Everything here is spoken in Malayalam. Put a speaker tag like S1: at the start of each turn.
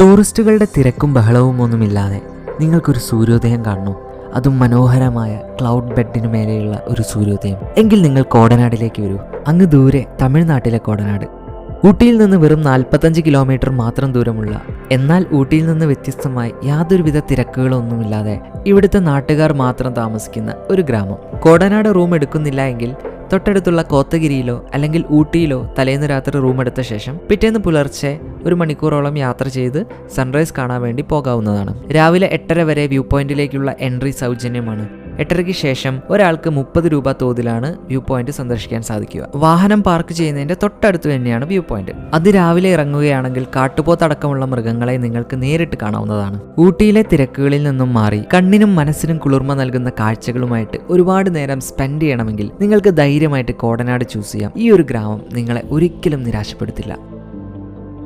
S1: ടൂറിസ്റ്റുകളുടെ തിരക്കും ബഹളവും ഒന്നുമില്ലാതെ നിങ്ങൾക്കൊരു സൂര്യോദയം കാണണോ? അതും മനോഹരമായ ക്ലൗഡ് ബെഡിനു മേലെയുള്ള ഒരു സൂര്യോദയം. എങ്കിൽ നിങ്ങൾ കോടനാടിലേക്ക് വരൂ. അങ്ങ് ദൂരെ തമിഴ്നാട്ടിലെ കോടനാട്. ഊട്ടിയിൽ നിന്ന് വെറും 45 കിലോമീറ്റർ മാത്രം ദൂരമുള്ള, എന്നാൽ ഊട്ടിയിൽ നിന്ന് വ്യത്യസ്തമായി യാതൊരുവിധ തിരക്കുകളൊന്നുമില്ലാതെ ഇവിടുത്തെ നാട്ടുകാർ മാത്രം താമസിക്കുന്ന ഒരു ഗ്രാമം. കോടനാട് റൂം എടുക്കുന്നില്ല എങ്കിൽ തൊട്ടടുത്തുള്ള കോത്തഗിരിയിലോ അല്ലെങ്കിൽ ഊട്ടിയിലോ തലേന്ന് രാത്രി റൂം എടുത്ത ശേഷം പിറ്റേന്ന് പുലർച്ചെ 1 മണിക്കൂറോളം യാത്ര ചെയ്ത് സൺറൈസ് കാണാൻ വേണ്ടി പോകാവുന്നതാണ്. രാവിലെ 8:30 വരെ വ്യൂ പോയിന്റിലേക്കുള്ള എൻട്രി സൗജന്യമാണ്. 8:30 ശേഷം ഒരാൾക്ക് 30 രൂപ തോതിലാണ് വ്യൂ പോയിന്റ് സന്ദർശിക്കാൻ സാധിക്കുക. വാഹനം പാർക്ക് ചെയ്യുന്നതിന്റെ തൊട്ടടുത്ത് തന്നെയാണ് വ്യൂ പോയിന്റ്. അതിരാവിലെ ഇറങ്ങുകയാണെങ്കിൽ കാട്ടുപോത്തടക്കമുള്ള മൃഗങ്ങളെ നിങ്ങൾക്ക് നേരിട്ട് കാണാവുന്നതാണ്. ഊട്ടിയിലെ തിരക്കുകളിൽ നിന്നും മാറി കണ്ണിനും മനസ്സിനും കുളിർമ നൽകുന്ന കാഴ്ചകളുമായിട്ട് ഒരുപാട് നേരം സ്പെൻഡ് ചെയ്യണമെങ്കിൽ നിങ്ങൾക്ക് ധൈര്യമായിട്ട് കോടനാട് ചൂസ് ചെയ്യാം. ഈ ഒരു ഗ്രാമം നിങ്ങളെ ഒരിക്കലും നിരാശപ്പെടുത്തില്ല.